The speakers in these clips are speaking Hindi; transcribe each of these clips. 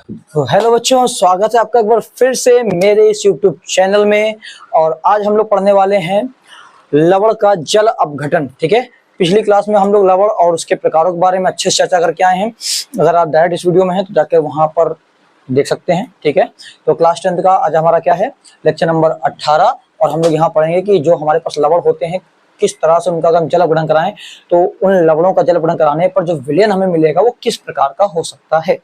तो हेलो बच्चों, स्वागत है आपका एक बार फिर से मेरे इस YouTube चैनल में। और आज हम लोग पढ़ने वाले हैं लवण का जल अपघटन। ठीक है, पिछली क्लास में हम लोग लवण और उसके प्रकारों के बारे में अच्छे से चर्चा करके आए हैं। अगर आप डायरेक्ट इस वीडियो में हैं तो जाके वहां पर देख सकते हैं। ठीक है, तो क्लास 10 का आज हमारा क्या है, लेक्चर नंबर 18। और हम लोग यहाँ पढ़ेंगे कि जो हमारे पास लवण होते हैं किस तरह से उनका अगर हम जल अपघटन कराएं तो उन लवणों का जल अपघटन कराने पर जो विलयन हमें मिलेगा वो किस प्रकार का हो सकता है।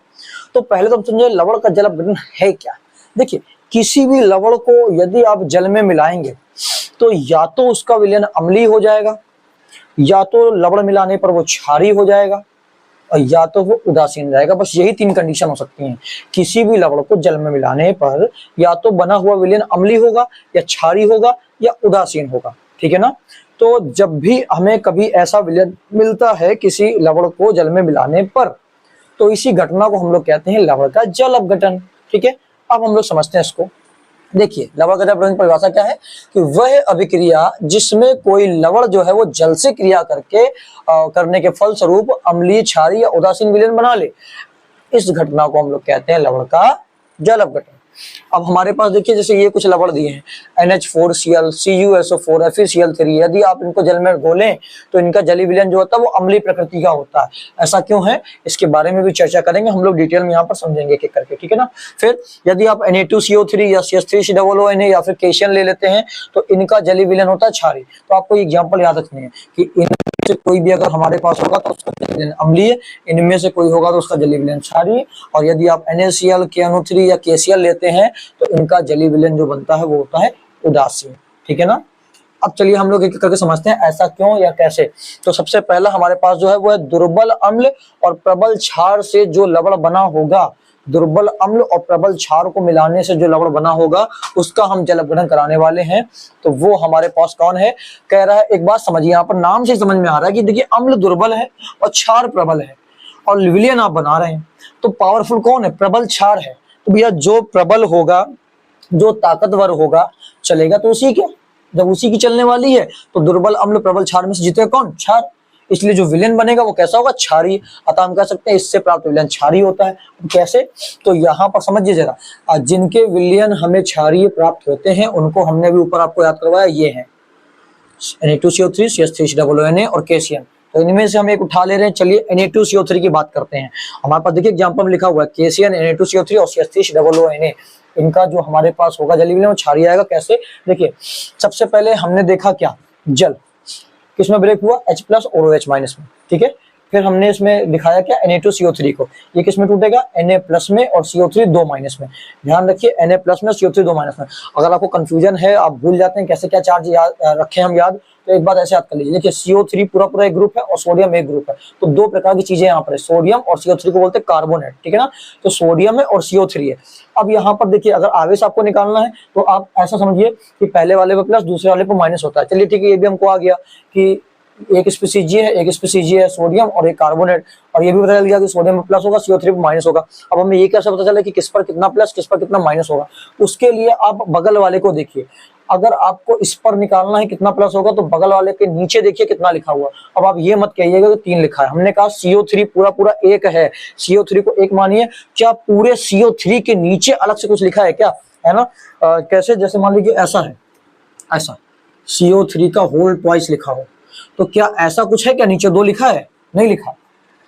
तो पहले तो हम समझे लवण का जल अपघटन है क्या। देखिए, किसी भी लवण को यदि आप जल में मिलाएंगे तो या तो उसका विलयन अम्लीय हो जाएगा, या तो लवण मिलाने पर वो क्षारीय हो जाएगा, और या तो वो उदासीन रहेगा। बस यही तीन कंडीशन हो सकती हैं। किसी भी लवण को जल में मिलाने पर या तो बना हुआ विलयन अम्लीय होगा, या क्षारीय होगा, या उदासीन होगा। ठीक है ना। तो जब भी हमें कभी ऐसा विलयन मिलता है किसी लवण को जल में मिलाने पर, तो इसी घटना को हम लोग कहते हैं लवण का जल अपघटन। ठीक है, अब हम लोग समझते हैं इसको। देखिए, लवण का जल अपघटन की परिभाषा क्या है कि वह अभिक्रिया जिसमें कोई लवण जो है वो जल से क्रिया करने के फल स्वरूप अम्लीय, क्षारीय या उदासीन विलयन बना ले, इस घटना को हम लोग कहते हैं लवण का जल अपघटन। अब हमारे पास देखिए, जैसे ये कुछ लवण दिए हैं, NH4Cl, CuSO4, FeCl3। यदि आप इनको जल में घोलें तो इनका जलीय विलयन जो होता है वो अम्लीय प्रकृति का होता है। ऐसा क्यों है, इसके बारे में भी चर्चा करेंगे हम लोग, डिटेल में यहाँ पर समझेंगे एक एक करके। ठीक है ना। फिर यदि आप Na2CO3 या CH3COONA या फिर केशियन ले लेते हैं तो इनका जलीय विलयन होता है क्षारीय। तो आपको एग्जाम्पल याद रखनी है कि इनमें से कोई भी अगर हमारे पास होगा तो उसका जलीय विलयन अम्लीय, इनमें से कोई होगा तो उसका जलीय विलयन क्षारीय। और यदि आप NaCl, KNO3 या KCl लेते हैं तो इनका जलीय विलयन जो बनता है वो होता है उदासीन। ठीक है ना। अब चलिए हम लोग एक एक करके समझते हैं ऐसा क्यों या कैसे। तो सबसे पहला हमारे पास जो है वो है दुर्बल अम्ल और प्रबल क्षार से जो लवण बना होगा। दुर्बल अम्ल और प्रबल क्षार को मिलाने से जो लवण बना होगा उसका हम जल अपघटन कराने वाले हैं। तो वो हमारे पास कौन है, कह रहा है। एक बात समझिए, यहाँ पर नाम से समझ में आ रहा है कि देखिए अम्ल दुर्बल है और क्षार प्रबल है और विलयन आप बना रहे हैं, तो पावरफुल कौन है, प्रबल क्षार है। तो भैया जो प्रबल होगा, जो ताकतवर होगा, चलेगा तो उसी के। जब उसी की चलने वाली है तो दुर्बल अम्ल प्रबल क्षार में से जीतेगा कौन, क्षार। इसलिए जो विलयन बनेगा वो कैसा होगा, क्षारीय। अतः हम कह सकते हैं इससे प्राप्त विलयन क्षारीय होता है। कैसे, तो यहाँ पर समझिए जरा, जिनके विलयन हमें क्षारीय प्राप्त होते हैं उनको हमने भी ऊपर आपको याद करवाया, ये है Na2CO3, CH3COONA और केशियन। तो इनमें से हम एक उठा ले रहे हैं। चलिए Na2CO3 की बात करते हैं। हमारे पास देखिए एग्जांपल लिखा हुआ है, केशियन, Na2CO3 और CH3COONA। इनका जो हमारे पास होगा जलीय विलयन वो क्षारीय आएगा। कैसे, देखिए सबसे पहले हमने देखा क्या, जल किसमें ब्रेक हुआ, H+ और OH- में। ठीक है, फिर हमने इसमें दिखाया क्या, Na2CO3 को, ये किसमें टूटेगा, Na+ में और CO3 2- में। ध्यान रखिए, Na+ में CO3 2- में। अगर आपको कंफ्यूजन है, आप भूल जाते हैं कैसे क्या चार्ज रखे हम याद, तो एक बात ऐसे याद कर लीजिए। देखिए CO3 पूरा एक ग्रुप है और सोडियम एक ग्रुप है। तो दो प्रकार की चीजें यहाँ पर है, सोडियम और CO3 को बोलते हैं कार्बोनेट। ठीक है ना, तो सोडियम है और CO3 है। अब यहाँ पर देखिए, अगर आवेश आपको निकालना है तो आप ऐसा समझिए कि पहले वाले पे प्लस, दूसरे वाले पे माइनस होता है। चलिए ठीक है, ये भी हमको आ गया कि एक स्पीसीज ये है, एक स्पीसीज ये है, सोडियम और एक कार्बोनेट। और ये भी पता चल गया कि सोडियम पे प्लस होगा, CO3 पे माइनस होगा। अब हमें ये कैसे पता चला कि किस पर कितना प्लस, किस पर कितना माइनस होगा। उसके लिए आप बगल वाले को देखिए। अगर आपको इस पर निकालना है कितना प्लस होगा तो बगल वाले के नीचे देखिए कितना लिखा हुआ। अब आप ये मत कहिएगा कि 3 लिखा है। हमने कहा CO3 पूरा एक है, CO3 को एक मानिए। क्या पूरे CO3 के नीचे अलग से कुछ लिखा है क्या, है ना। कैसे, जैसे मान लीजिए ऐसा है, ऐसा CO3 का होल ट्वाइस लिखा हो, तो क्या ऐसा कुछ है क्या, नीचे 2 लिखा है, नहीं लिखा।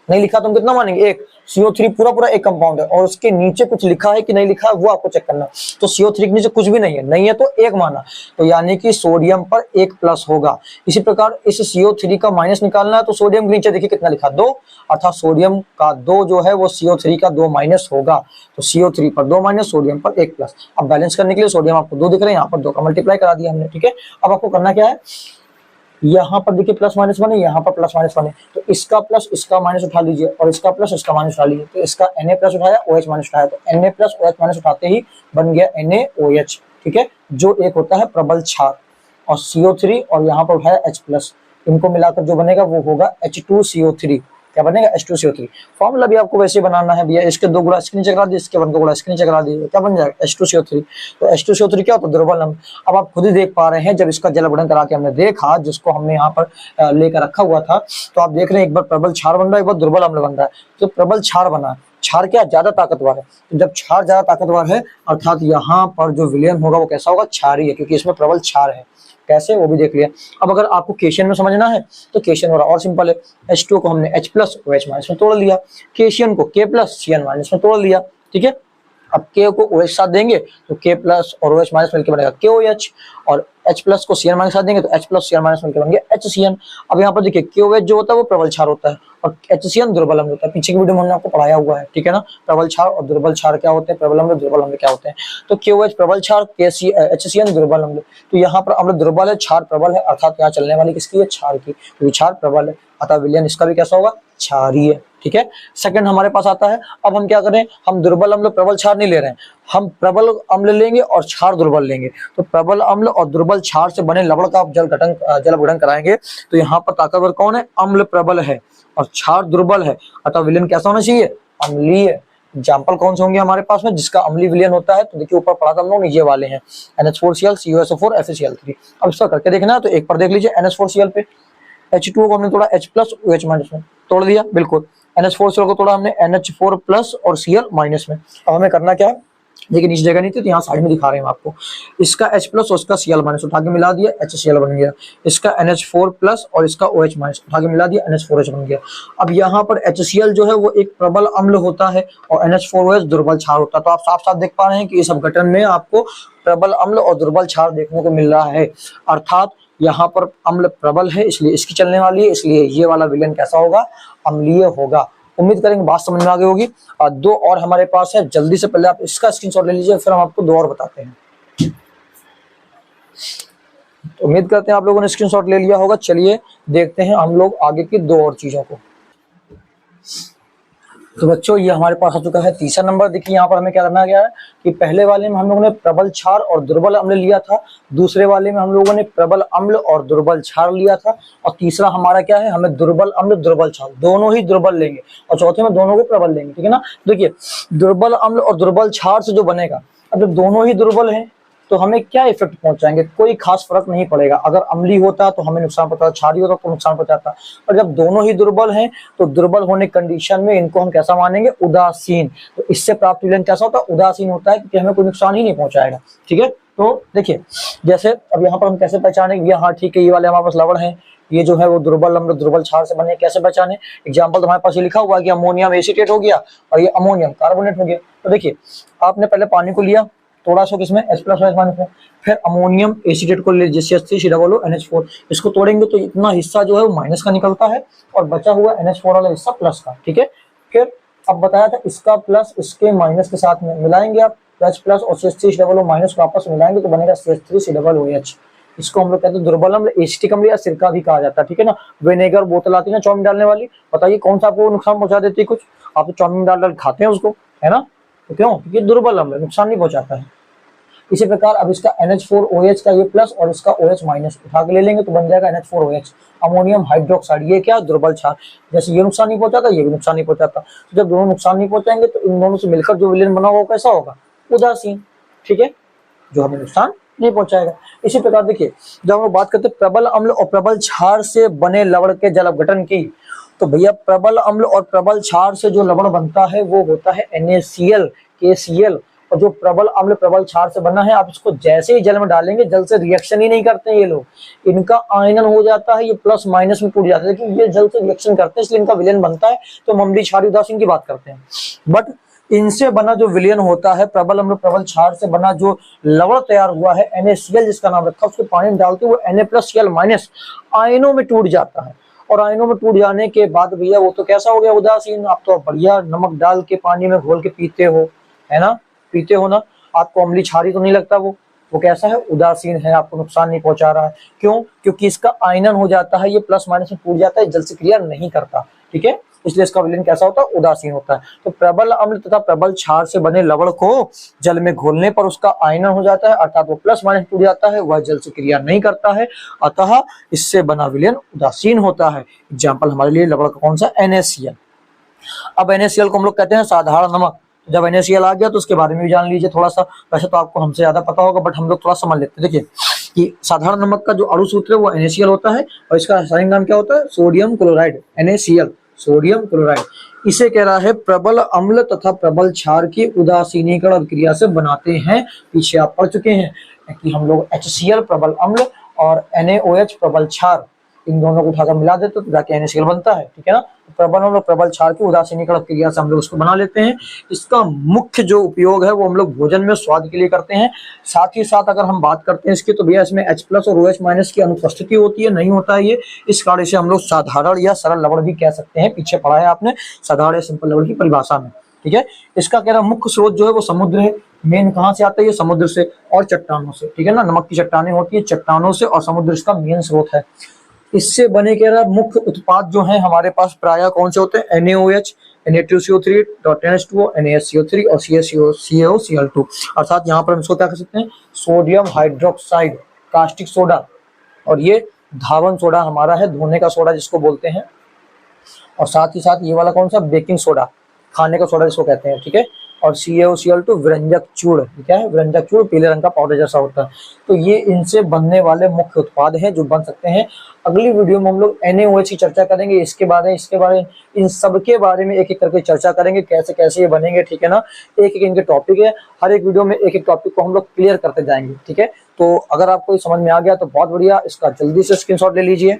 नहीं लिखा तो हम कितना मानेंगे, एक। CO3 पूरा एक कंपाउंड है और उसके नीचे कुछ लिखा है कि नहीं लिखा है वो आपको चेक करना। तो CO3 के नीचे कुछ भी नहीं है, नहीं है तो 1 माना, तो यानी कि सोडियम पर 1 प्लस होगा। इसी प्रकार इस CO3 का माइनस निकालना है तो सोडियम के नीचे देखिए कितना लिखा, 2, अर्थात सोडियम का 2 जो है वो CO3 का 2 माइनस होगा। तो CO3 पर 2 माइनस, सोडियम पर 1 प्लस। अब बैलेंस करने के लिए सोडियम आपको 2 दिख रहे हैं, यहाँ पर 2 का मल्टीप्लाई करा दिया हमने। ठीक है, अब आपको करना क्या है, यहाँ पर देखिए प्लस माइनस बने, यहाँ पर प्लस माइनस बने, तो इसका प्लस इसका माइनस उठा लीजिए और इसका प्लस इसका माइनस उठा लीजिए। तो इसका Na+ उठाया, OH- उठाया, तो Na+ OH- उठाते ही बन गया NaOH। ठीक है, जो एक होता है प्रबल क्षार। और CO3 और यहाँ पर उठाया H+, इनको मिलाकर जो बनेगा वो होगा H2CO3। क्या बनेगा, H2CO3। फॉर्मूला भी आपको वैसे बनाना है भैया, इसके 2 गुणा इसके नीचे करा दिए, इसके 1 गुणा इसके नीचे करा दिए, क्या बन जाएगा, H2CO3। तो H2CO3 क्या होता है, दुर्बल अम्ल। अब आप खुद ही देख पा रहे हैं, जब इसका जल अपघटन करा के हमने देखा, जिसको हमने यहाँ पर लेकर रखा हुआ था, तो आप देख रहे हैं एक बार प्रबल क्षार बन रहा है, एक बार दुर्बल अम्ल बन रहा है। तो प्रबल क्षार बना, क्षार क्या ज्यादा ताकतवर है, तो जब क्षार ज्यादा ताकतवर है अर्थात यहाँ पर जो विलयन होगा वो कैसा होगा, क्षारीय, क्योंकि इसमें प्रबल क्षार है। कैसे, वो भी देख लिया। अब अगर आपको केशियन में समझना है तो केशियन हो रहा और सिंपल है, H2 को हमने H प्लस OH माइनस में तोड़ लिया, केशियन को K प्लस Cn माइनस में तोड़ लिया, ठीक है। अब K को OH साथ देंगे तो K प्लस और OH माइनस मिलकर बनेगा KOH, और H प्लस को Cn माइनस साथ देंगे तो H प्लस Cn माइनस मिलकर बन गया HCN। अब यहाँ पर देखिए KOH जो होता है वो प्रबल क्षार होता है और HCN दुर्बल अम्ल होता है। पीछे की वीडियो में हमने आपको पढ़ाया हुआ है, ठीक है ना, प्रबल क्षार और दुर्बल क्षार क्या होते हैं, प्रबल अम्ल दुर्बल अम्ल क्या होते हैं। तो KOH प्रबल क्षार, HCN दुर्बल अम्ल। तो यहाँ पर अम्ल दुर्बल है, क्षार प्रबल है, अर्थात यहाँ चलने वाली किसकी है, क्षार की, क्योंकि क्षार प्रबल है अतः विलयन इसका भी कैसा होगा, क्षारीय, ठीक है। सेकंड हमारे पास आता है, अब हम क्या करें, हम दुर्बल अम्ल प्रबल क्षार नहीं ले रहे हैं, हम प्रबल अम्ल लेंगे और क्षार दुर्बल लेंगे। तो प्रबल अम्ल और दुर्बल क्षार से बने लवण का जल अपघटन कराएंगे तो यहाँ पर ताकतवर कौन है, अम्ल प्रबल है और क्षार दुर्बल है अतः विलयन कैसा होना चाहिए, अम्लीय। एग्जाम्पल कौन से होंगे हमारे पास में जिसका अम्लीय विलयन होता है, तो देखिए ऊपर पढ़ा था हम लोग, ये वाले हैं NH4Cl, CuSO4, FeCl3। अब इसका करके देखना है तो एक पर देख लीजिए, NH4Cl पे H2 को हमने तोड़ा H प्लस OH माइनस में तोड़ दिया, बिल्कुल। NH4Cl को तोड़ा हमने NH4 प्लस और Cl माइनस में। अब हमें करना क्या है, देखिए नीचे जगह नहीं थी तो यहाँ साइड में दिखा रहे हैं आपको, इसका H प्लस और इसका Cl माइनस उठा के मिला दिया, HCl बन गया। इसका NH4 प्लस और इसका OH माइनस उठा के मिला दिया, NH4H बन गया। अब यहाँ पर HCl जो है वो एक प्रबल अम्ल होता है और NH4OH दुर्बल क्षार होता है। तो आप साफ साफ देख पा रहे हैं कि इस अपघटन में आपको प्रबल अम्ल और दुर्बल क्षार देखने को मिल रहा है, अर्थात यहाँ पर अम्ल प्रबल है इसलिए इसकी चलने वाली है, इसलिए ये वाला विलयन कैसा होगा, अम्लीय होगा। उम्मीद करेंगे बात समझ में आ गई होगी। दो और हमारे पास है, जल्दी से पहले आप इसका स्क्रीनशॉट ले लीजिए, फिर हम आपको दो और बताते हैं। तो उम्मीद करते हैं आप लोगों ने स्क्रीनशॉट ले लिया होगा। चलिए देखते हैं हम लोग आगे की दो और चीजों को। तो बच्चों ये हमारे पास आ चुका है तीसरा नंबर। देखिए यहाँ पर हमें क्या करना गया है कि पहले वाले में हम लोगों ने प्रबल क्षार और दुर्बल अम्ल लिया था, दूसरे वाले में हम लोगों ने प्रबल अम्ल और दुर्बल क्षार लिया था, और तीसरा हमारा क्या है, हमें दुर्बल अम्ल दुर्बल क्षार दोनों ही दुर्बल लेंगे और चौथे में दोनों को प्रबल लेंगे, ठीक है ना। देखिए दुर्बल अम्ल और दुर्बल क्षार से जो बनेगा, अब जब दोनों ही दुर्बल हैं तो हमें क्या इफेक्ट पहुंचाएंगे, कोई खास फर्क नहीं पड़ेगा। अगर अम्ली होता तो हमें नुकसान पहुंचाता, क्षारी होता तो नुकसान पहुंचाता, और जब दोनों ही दुर्बल हैं तो दुर्बल होने कंडीशन में इनको हम कैसा मानेंगे, उदासीन। तो इससे प्राप्त विलयन कैसा होता है, उदासीन होता है, क्योंकि हमें कोई नुकसान ही नहीं पहुंचाएगा, ठीक है। तो देखिए जैसे अब यहाँ पर हम कैसे पहचानेंगे, हाँ ठीक है ये वाले हमारे पास लवण है, ये जो है वो दुर्बल अम्ल दुर्बल क्षार से बने, कैसे पहचाने। एग्जाम्पल तो हमारे पास ये लिखा हुआ है कि अमोनियम एसीटेट हो गया और ये अमोनियम कार्बोनेट हो गया। तो देखिए आपने पहले पानी को लिया थोड़ा सा किसमें, H प्लस OH माइनस में, फिर अमोनियम एसीटेट को ले CH3COONH4, इसको तोड़ेंगे तो इतना हिस्सा जो है वो माइनस का निकलता है और बचा हुआ NH4 वाला हिस्सा प्लस का, ठीक है। फिर अब बताया था इसका प्लस इसके माइनस के साथ में मिलाएंगे आप, H प्लस और CH3COO माइनस को आपस में मिलाएंगे तो बनेगा CH3COOH। इसको हम लोग कहते हैं दुर्बल अम्ल, एसिटिक अम्ल या सिरका भी कहा जाता है, ठीक है ना। विनेगर बोतल आती है ना चाउमीन डालने वाली, बताइए कौन सा आपको नुकसान पहुंचा देती है, कुछ आप तो चाउमीन डाल खाते हैं उसको, है ना, तो क्यों, क्योंकि दुर्बल अम्ल नुकसान नहीं पहुंचाता है। इसी प्रकार अब इसका NH4OH का ये प्लस और इसका OH माइनस उठा के ले लेंगे तो बन जाएगा NH4OH, अमोनियम हाइड्रोक्साइड। ये क्या, दुर्बल क्षार। जैसे ये नुकसान नहीं पहुंचाता ये भी नुकसान नहीं पहुंचाता, तो जब दोनों नुकसान नहीं पहुंचाएंगे तो इन दोनों से मिलकर जो विलयन बना होगा कैसा होगा, उदासीन, ठीक है, जो हमें नुकसान नहीं पहुंचाएगा। इसी प्रकार देखिए जब हम लोग बात करते हैं प्रबल अम्ल और प्रबल क्षार से बने लवण के जल अपघटन की, तो भैया प्रबल अम्ल और प्रबल क्षार से जो लवण बनता है वो होता है NaCl, KCl। और जो प्रबल अम्ल प्रबल क्षार से बना है, आप इसको जैसे ही जल में डालेंगे जल से रिएक्शन ही नहीं करते हैं ये लोग, इनका आयनन हो जाता है, ये प्लस माइनस में टूट जाता है, लेकिन ये जल से रिएक्शन करते हैं इसलिए इनका विलयन बनता है। तो हम अम्लीय क्षारीय उदासीन की बात करते हैं, बट इनसे बना जो विलयन होता है प्रबल अम्ल प्रबल क्षार से बना जो लवण तैयार हुआ है NaCl जिसका नाम रखा, उसको पानी में डालते हुए Na+Cl माइनस आयनों में टूट जाता है, और आयनों में टूट जाने के बाद भैया वो तो कैसा हो गया, उदासीन। आप तो बढ़िया नमक डाल के पानी में घोल के पीते हो, है ना, पीते हो ना, आपको अम्लीय क्षारीय तो नहीं लगता, वो कैसा है, उदासीन है, आपको नुकसान नहीं पहुंचा रहा है। क्यों, क्योंकि इसका आयनन हो जाता है, ये प्लस माइनस में टूट जाता है, जल से क्रिया नहीं करता, ठीक है, इसलिए इसका विलयन कैसा होता है, उदासीन होता है। तो प्रबल अम्ल तथा प्रबल क्षार से बने लवण को जल में घोलने पर उसका आयनन हो जाता है, अर्थात वो प्लस माइनस टूट जाता है, वह जल से क्रिया नहीं करता है, अतः इससे बना विलयन उदासीन होता है। एग्जाम्पल हमारे लिए लवण का कौन सा, NaCl। अब NaCl को हम लोग कहते हैं साधारण नमक। जब NaCl आ गया तो उसके बारे में भी जान लीजिए थोड़ा सा, वैसे तो आपको हमसे ज्यादा पता होगा बट हम लोग थोड़ा समझ लेते हैं। देखिए कि साधारण नमक का जो अणु सूत्र है वो NaCl होता है और इसका रासायनिक नाम क्या होता है, sodium chloride NaCl। Sodium chloride. इसे कह रहा है प्रबल अम्ल तथा प्रबल क्षार की उदासीनीकरण अभिक्रिया से बनाते हैं। पीछे आप पढ़ चुके हैं कि हम लोग HCl प्रबल अम्ल और NaOH प्रबल क्षार, इन दोनों को उठाकर मिला देते तो जाके NaCl बनता है, ठीक है ना। प्रबल अम्ल और प्रबल क्षार की उदासीनीकरण क्रिया से हम लोग उसको बना लेते हैं। इसका मुख्य जो उपयोग है वो हम लोग भोजन में स्वाद के लिए करते हैं। साथ ही साथ अगर हम बात करते हैं इसकी, तो भैया इसमें H+ और OH- की अनुपस्थिति होती है, नहीं होता है ये। इस कारण से हम लोग साधारण या सरल लवण भी कह सकते हैं। पीछे पढ़ा है आपने साधारण या सिंपल लवण की परिभाषा में, ठीक है। इसका कह रहा मुख्य स्रोत जो है वो समुद्र है। मेन कहाँ से आता है ये? समुद्र से और चट्टानों से, ठीक है ना। नमक की चट्टानें होती है, चट्टानों से, और समुद्र इसका मेन स्रोत है। इससे बने कह रहा मुख्य उत्पाद जो है हमारे पास प्रायः कौन से होते हैं? NaOH, Na2CO3, NH2O, NaSCO3 और CaCO2। अर्थात यहाँ पर हम इसको क्या कर सकते हैं? सोडियम हाइड्रोक्साइड, कास्टिक सोडा, और ये धावन सोडा हमारा है, धोने का सोडा जिसको बोलते हैं। और साथ ही साथ ये वाला कौन सा? बेकिंग सोडा, खाने का सोडा जिसको कहते हैं, ठीक है। और CaOCl2 व्यंजक चूर्ण, क्या है? व्यंजक चूर्ण पीले रंग का पाउडर जैसा होता है। तो ये इनसे बनने वाले मुख्य उत्पाद हैं जो बन सकते हैं। अगली वीडियो में हम लोग NaOH की चर्चा करेंगे, इसके बारे इन सब के बारे में एक एक करके चर्चा करेंगे, कैसे कैसे ये बनेंगे, ठीक है ना। एक एक इनके टॉपिक है, हर एक वीडियो में एक एक टॉपिक को हम लोग क्लियर करते जाएंगे, ठीक है। तो अगर आपको समझ में आ गया तो बहुत बढ़िया, इसका जल्दी से स्क्रीनशॉट ले लीजिए।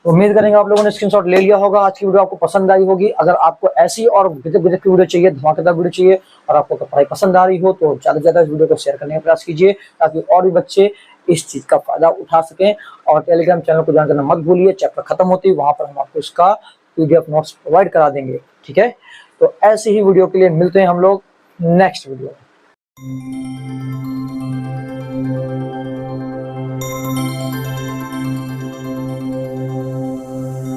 उम्मीद करेंगे आप लोगों ने स्क्रीनशॉट ले लिया होगा। आज की वीडियो आपको पसंद आई होगी। अगर आपको ऐसी और गजब गजब की वीडियो चाहिए, धमाकेदार वीडियो चाहिए, और आपको पढ़ाई पसंद आ रही हो, तो ज्यादा से ज्यादा इस वीडियो को शेयर करने का प्रयास कीजिए, ताकि और भी बच्चे इस चीज का फायदा उठा सकें। और टेलीग्राम चैनल को ज्वाइन करना मत भूलिए। चैप्टर खत्म होती है वहां पर हम आपको इसका PDF नोट्स प्रोवाइड करा देंगे, ठीक है। तो ऐसी ही वीडियो के लिए मिलते हैं हम लोग नेक्स्ट वीडियो में।